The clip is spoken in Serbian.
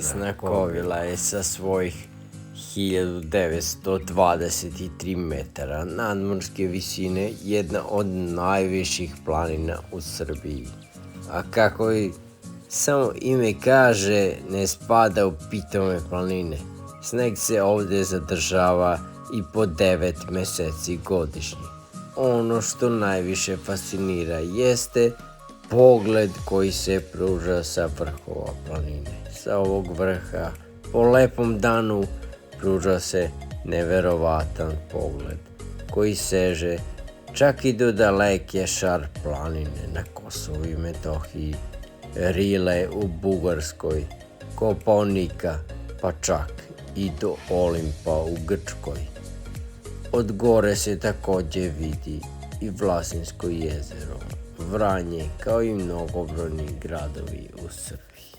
Vesna Kovila je sa svojih 1923 metara nadmorske visine jedna od najviših planina u Srbiji. A kako i samo ime kaže, ne spada u pitome planine. Sneg se ovde zadržava i po 9 meseci godišnje. Ono što najviše fascinira jeste pogled koji se pruža sa vrhova planine. Sa ovog vrha, po lepom danu, pruža se neverovatan pogled koji seže čak i do daleke Šar planine na Kosovu i Metohiji, Rile u Bugarskoj, Kopaonika, pa čak i do Olimpa u Grčkoj. Od gore se takođe vidi i Vlasinsko jezero, Vranje, kao i mnogobrojni gradovi u Srbiji.